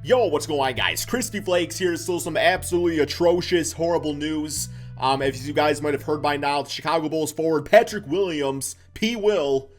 Yo, what's going on, guys? Crispy Flakes here. Still some absolutely atrocious, horrible news. As you guys might have heard by now, the Chicago Bulls forward Patrick Williams, P. Will,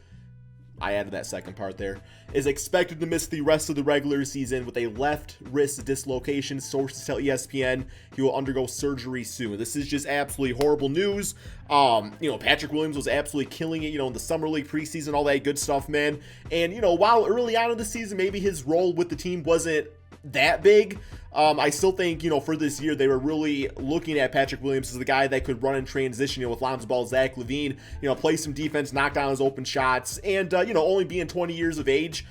I added that second part there, is expected to miss the rest of the regular season with a left wrist dislocation. Sources tell ESPN he will undergo surgery soon. This is just absolutely horrible news. Patrick Williams was absolutely killing it, in the Summer League preseason, all that good stuff, man. And, while early on in the season, maybe his role with the team wasn't that big, I still think, for this year, they were really looking at Patrick Williams as the guy that could run in transition, with Lonzo Ball, Zach LaVine, play some defense, knock down his open shots, and, only being 20 years of age,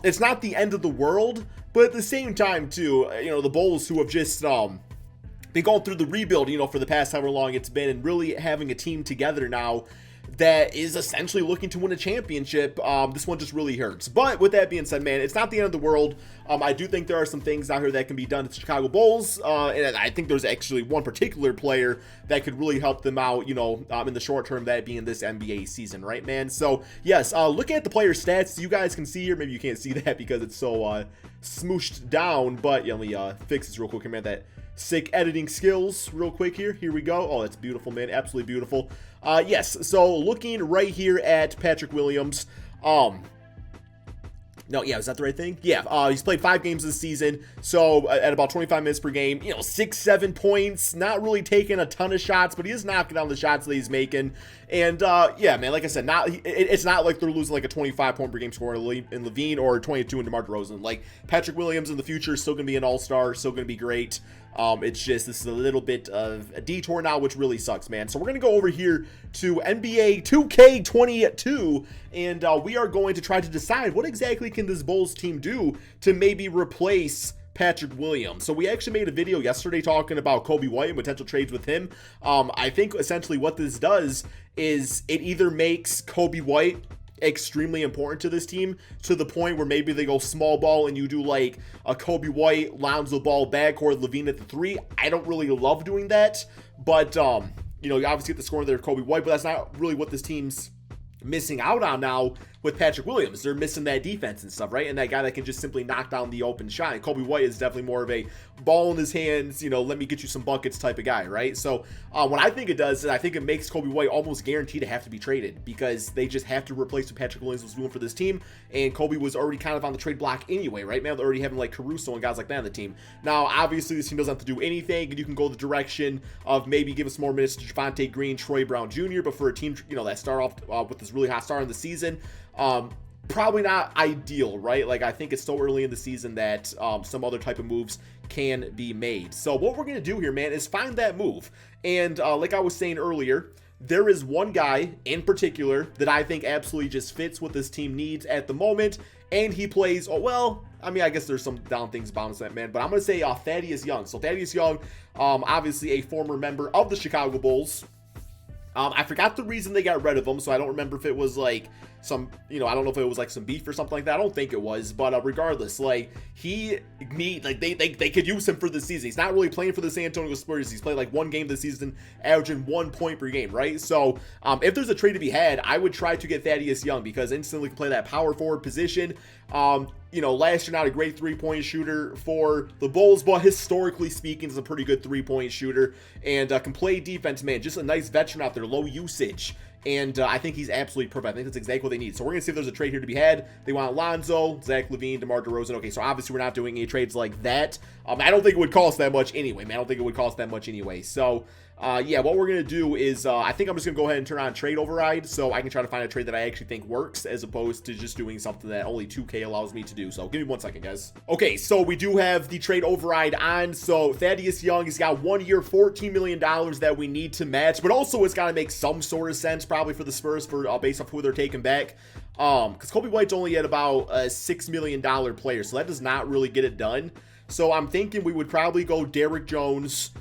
it's not the end of the world, but at the same time, too, the Bulls, who have just, been going through the rebuild, for the past however long it's been, and really having a team together now that is essentially looking to win a championship, this one just really hurts. But with that being said, man, it's not the end of the world. I do think there are some things out here that can be done to the Chicago Bulls, and I think there's actually one particular player that could really help them out, in the short term, that being this NBA season, right, man? So, yes, looking at the player stats, you guys can see here, maybe you can't see that because it's so smooshed down, but let me fix this real quick, man, that sick editing skills real quick here. Here we go. Oh, that's beautiful, man. Absolutely beautiful. Yes, so looking right here at Patrick Williams, no, yeah, is that the right thing? Yeah, he's played 5 games this season, so at about 25 minutes per game, 6-7 points, not really taking a ton of shots, but he is knocking down the shots that he's making, and yeah, man, like I said, it's not like they're losing like a 25-point per game scorer in LaVine or 22 in DeMar DeRozan. Like, Patrick Williams in the future is still going to be an all-star, still going to be great. It's just, this is a little bit of a detour now, which really sucks, man. So we're going to go over here to NBA 2K22, and we are going to try to decide what exactly can this Bulls team do to maybe replace Patrick Williams. So we actually made a video yesterday talking about Coby White and potential trades with him. I think essentially what this does is it either makes Coby White extremely important to this team to the point where maybe they go small ball and you do like a Coby White, Lonzo Ball backcourt, LaVine at the 3. I don't really love doing that, but you obviously get the score there of Coby White, but that's not really what this team's missing out on now with Patrick Williams. They're missing that defense and stuff, right? And that guy that can just simply knock down the open shot. And Coby White is definitely more of a ball in his hands, let me get you some buckets type of guy, right? So what I think it does is I think it makes Coby White almost guaranteed to have to be traded because they just have to replace what Patrick Williams was doing for this team. And Coby was already kind of on the trade block anyway, right, man? They're already having like Caruso and guys like that on the team. Now, obviously, this team doesn't have to do anything, and you can go the direction of maybe give us more minutes to Javonte Green, Troy Brown Jr., but for a team, that start off with this really hot start in the season, probably not ideal, right? Like, I think it's so early in the season that some other type of moves can be made. So what we're going to do here, man, is find that move. And like I was saying earlier, there is one guy in particular that I think absolutely just fits what this team needs at the moment. And he plays, I guess there's some down things about that, man. But I'm going to say Thaddeus Young. So Thaddeus Young, obviously a former member of the Chicago Bulls. I forgot the reason they got rid of him, so I don't remember if it was like some, I don't know if it was like some beef or something like that. I don't think it was, but regardless, like they could use him for the season. He's not really playing for the San Antonio Spurs. He's played like 1 game this season, averaging 1 point per game, right? So if there's a trade to be had, I would try to get Thaddeus Young because instantly can play that power forward position. Last year not a great 3-point shooter for the Bulls, but historically speaking is a pretty good 3-point shooter and can play defense, man. Just a nice veteran out there, low usage. And I think he's absolutely perfect. I think that's exactly what they need. So we're going to see if there's a trade here to be had. They want Lonzo, Zach LaVine, DeMar DeRozan. Okay, so obviously we're not doing any trades like that. I don't think it would cost that much anyway, man. I don't think it would cost that much anyway. So, yeah, what we're going to do is I think I'm just going to go ahead and turn on trade override so I can try to find a trade that I actually think works as opposed to just doing something that only 2K allows me to do. So give me 1 second, guys. Okay, so we do have the trade override on. So Thaddeus Young has got 1 year, $14 million that we need to match, but also it's got to make some sort of sense probably for the Spurs for based off who they're taking back. Because Coby White's only at about a $6 million player, so that does not really get it done. So I'm thinking we would probably go Derrick Jones.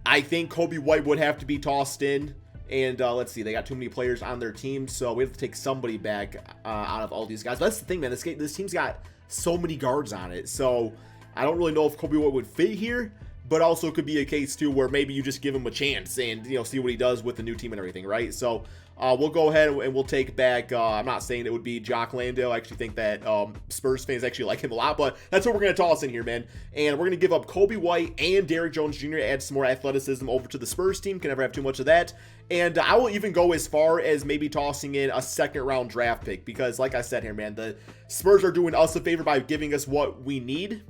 I think Coby White would have to be tossed in. And let's see, they got too many players on their team, so we have to take somebody back out of all these guys. But that's the thing, man. This team's got so many guards on it, so I don't really know if Coby White would fit here. but also could be a case too where maybe you just give him a chance and, you know, see what he does with the new team and everything, right? So we'll go ahead and we'll take back, I'm not saying it would be Jock Landale. I actually think that Spurs fans actually like him a lot, but that's what we're going to toss in here, man. And we're going to give up Kobe White and Derrick Jones Jr. to add some more athleticism over to the Spurs team. Can never have too much of that. And I will even go as far as maybe tossing in a second-round draft pick because, like I said here, man, the Spurs are doing us a favor by giving us what we need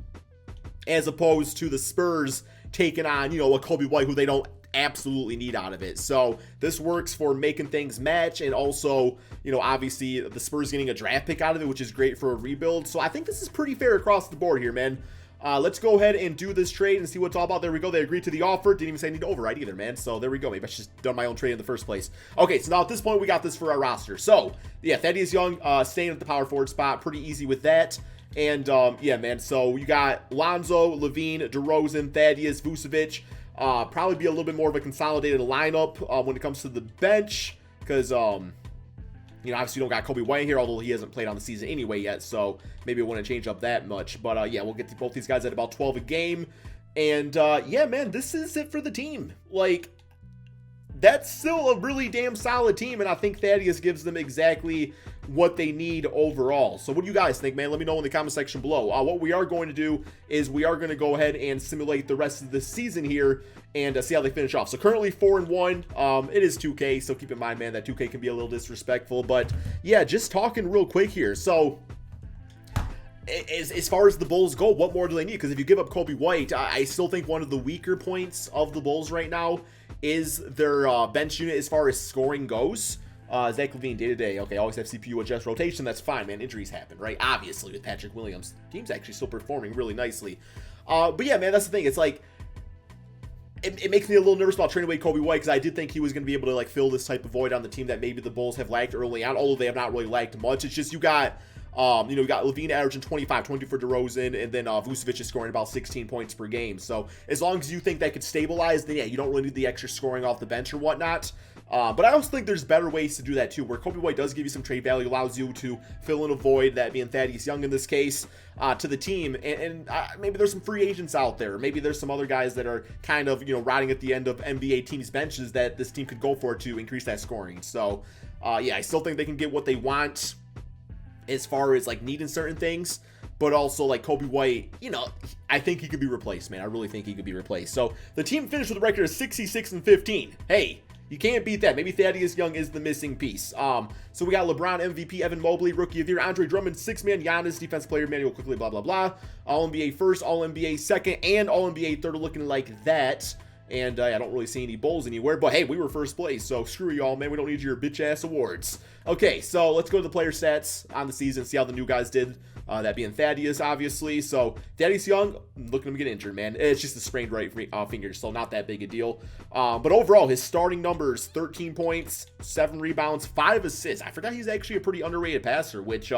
as opposed to the Spurs taking on, you know, a Kobe White who they don't absolutely need out of it. So this works for making things match, and also, you know, obviously the Spurs getting a draft pick out of it, which is great for a rebuild. So I think this is pretty fair across the board here, man. Let's go ahead and do this trade and see what it's all about. There we go. They agreed to the offer. Didn't even say I need to override either, man. So there we go. Maybe I should just done my own trade in the first place. Okay, so now at this point, we got this for our roster. So, yeah, Thaddeus Young staying at the power forward spot. Pretty easy with that. And, yeah, man, so you got Lonzo, Levine, DeRozan, Thaddeus, Vucevic. Probably be a little bit more of a consolidated lineup when it comes to the bench because, you know, obviously you don't got Kobe White here, although he hasn't played on the season anyway yet, so maybe it wouldn't change up that much. But, yeah, we'll get to both these guys at about 12 a game. And, yeah, man, this is it for the team. Like, that's still a really damn solid team, and I think Thaddeus gives them exactly what they need overall. So what do you guys think, man? Let me know in the comment section below. What we are going to do is we are going to go ahead and simulate the rest of the season here and see how they finish off. So currently 4-1. It is 2K, so keep in mind, man, that 2K can be a little disrespectful. But yeah, just talking real quick here. So as far as the Bulls go, what more do they need? Because if you give up Kobe White, I still think one of the weaker points of the Bulls right now is their bench unit as far as scoring goes. Zach LaVine day-to-day. Okay, always have CPU adjust rotation. That's fine, man. Injuries happen, right? Obviously, with Patrick Williams. Team's actually still performing really nicely. But yeah, man, that's the thing. It's like, it makes me a little nervous about trading away Kobe White because I did think he was going to be able to, like, fill this type of void on the team that maybe the Bulls have lacked early on, although they have not really lacked much. It's just you got, you know, you got Levine averaging 25, 20 for DeRozan, and then Vucevic is scoring about 16 points per game. So as long as you think that could stabilize, then yeah, you don't really need the extra scoring off the bench or whatnot. But I also think there's better ways to do that too, where Kobe White does give you some trade value, allows you to fill in a void, that being Thaddeus Young in this case, to the team. And maybe there's some free agents out there. Maybe there's some other guys that are kind of, you know, rotting at the end of NBA teams' benches that this team could go for to increase that scoring. So, yeah, I still think they can get what they want as far as, like, needing certain things. But also, like, Kobe White, you know, I think he could be replaced, man. I really think he could be replaced. So, the team finished with a record of 66-15. Hey, you can't beat that. Maybe Thaddeus Young is the missing piece. So we got LeBron MVP, Evan Mobley, Rookie of the Year, Andre Drummond, 6-man, Giannis, Defense Player, Manuel quickly, blah, blah, blah. All-NBA first, All-NBA second, and All-NBA third are looking like that. And I don't really see any Bulls anywhere. But hey, we were first place, so screw y'all, man. We don't need your bitch-ass awards. Okay, so let's go to the player stats on the season, see how the new guys did. That being Thaddeus, obviously. So, Thaddeus Young, looking at him get injured, man. It's just a sprained right finger, so not that big a deal. But overall, his starting numbers, 13 points, 7 rebounds, 5 assists. I forgot he's actually a pretty underrated passer, which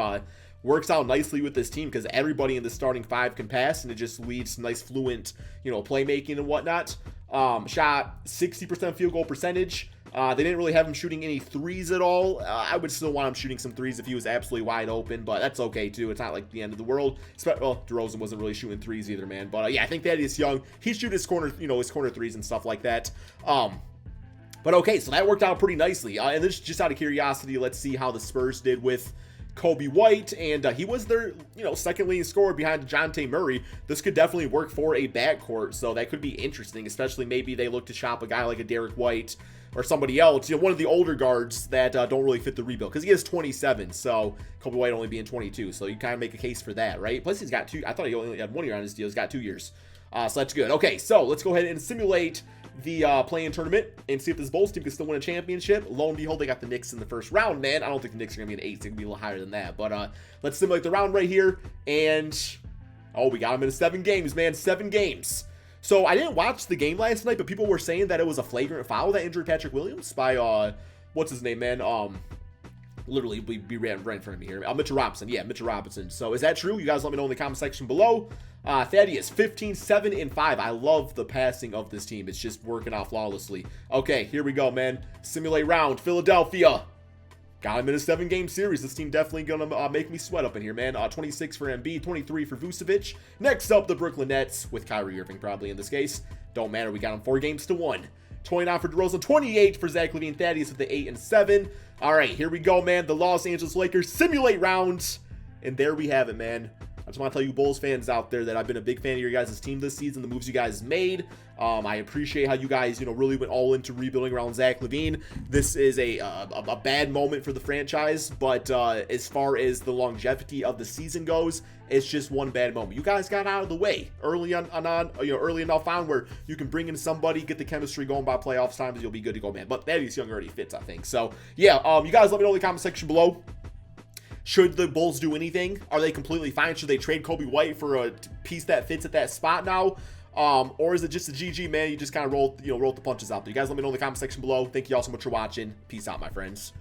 works out nicely with this team because everybody in the starting 5 can pass, and it just leads to nice, fluent, you know, playmaking and whatnot. Shot 60% field goal percentage. They didn't really have him shooting any threes at all. I would still want him shooting some threes if he was absolutely wide open, but that's okay too. It's not like the end of the world. Well, DeRozan wasn't really shooting threes either, man. But yeah, I think Thaddeus Young, he shoot his corner, you know, his corner threes and stuff like that. But okay, so that worked out pretty nicely. And this just out of curiosity, let's see how the Spurs did with Kobe White, and he was their, you know, second leading scorer behind DeJounte Murray. This could definitely work for a backcourt, so that could be interesting, especially maybe they look to shop a guy like a Derrick White or somebody else, you know, one of the older guards that don't really fit the rebuild, because he is 27, so Kobe White only being 22, so you kind of make a case for that, right? Plus, he's got 2, I thought he only had 1 year on his deal, he's got 2 years, so that's good. Okay, so let's go ahead and simulate the play-in tournament and see if this Bulls team can still win a championship. Lo and behold, they got the Knicks in the first round, man. I don't think the Knicks are going to be an 8, so they can be a little higher than that, but let's simulate the round right here, and oh, we got them in 7 games, man, 7 games. So I didn't watch the game last night, but people were saying that it was a flagrant foul that injured Patrick Williams by, what's his name, man? Literally, we ran right in front of me here. Mitchell Robinson. Yeah, Mitchell Robinson. So is that true? You guys let me know in the comment section below. Thaddeus, 15, 7, and 5. I love the passing of this team. It's just working out flawlessly. Okay, here we go, man. Simulate round. Philadelphia. got him in a 7-game series. This team definitely gonna make me sweat up in here, man. 26 for Embiid, 23 for Vucevic. Next up, the Brooklyn Nets, with Kyrie Irving probably in this case. Don't matter, we got him 4 games to 1. 29 for DeRozan, 28 for Zach LaVine. Thaddeus with the 8 and 7. All right, here we go, man. The Los Angeles Lakers simulate rounds. And there we have it, man. I just want to tell you Bulls fans out there that I've been a big fan of your guys' team this season, the moves you guys made. I appreciate how you guys, really went all into rebuilding around Zach LaVine. This is a bad moment for the franchise, but as far as the longevity of the season goes, it's just one bad moment. You guys got out of the way early early enough on where you can bring in somebody, get the chemistry going by playoffs times, you'll be good to go, man. But Thaddeus Young already fits, I think. So yeah, you guys let me know in the comment section below. Should the Bulls do anything? Are they completely fine? Should they trade Kobe White for a piece that fits at that spot now? Or is it just a GG, man? You just kind of roll the punches out there. You guys let me know in the comment section below. Thank you all so much for watching. Peace out, my friends.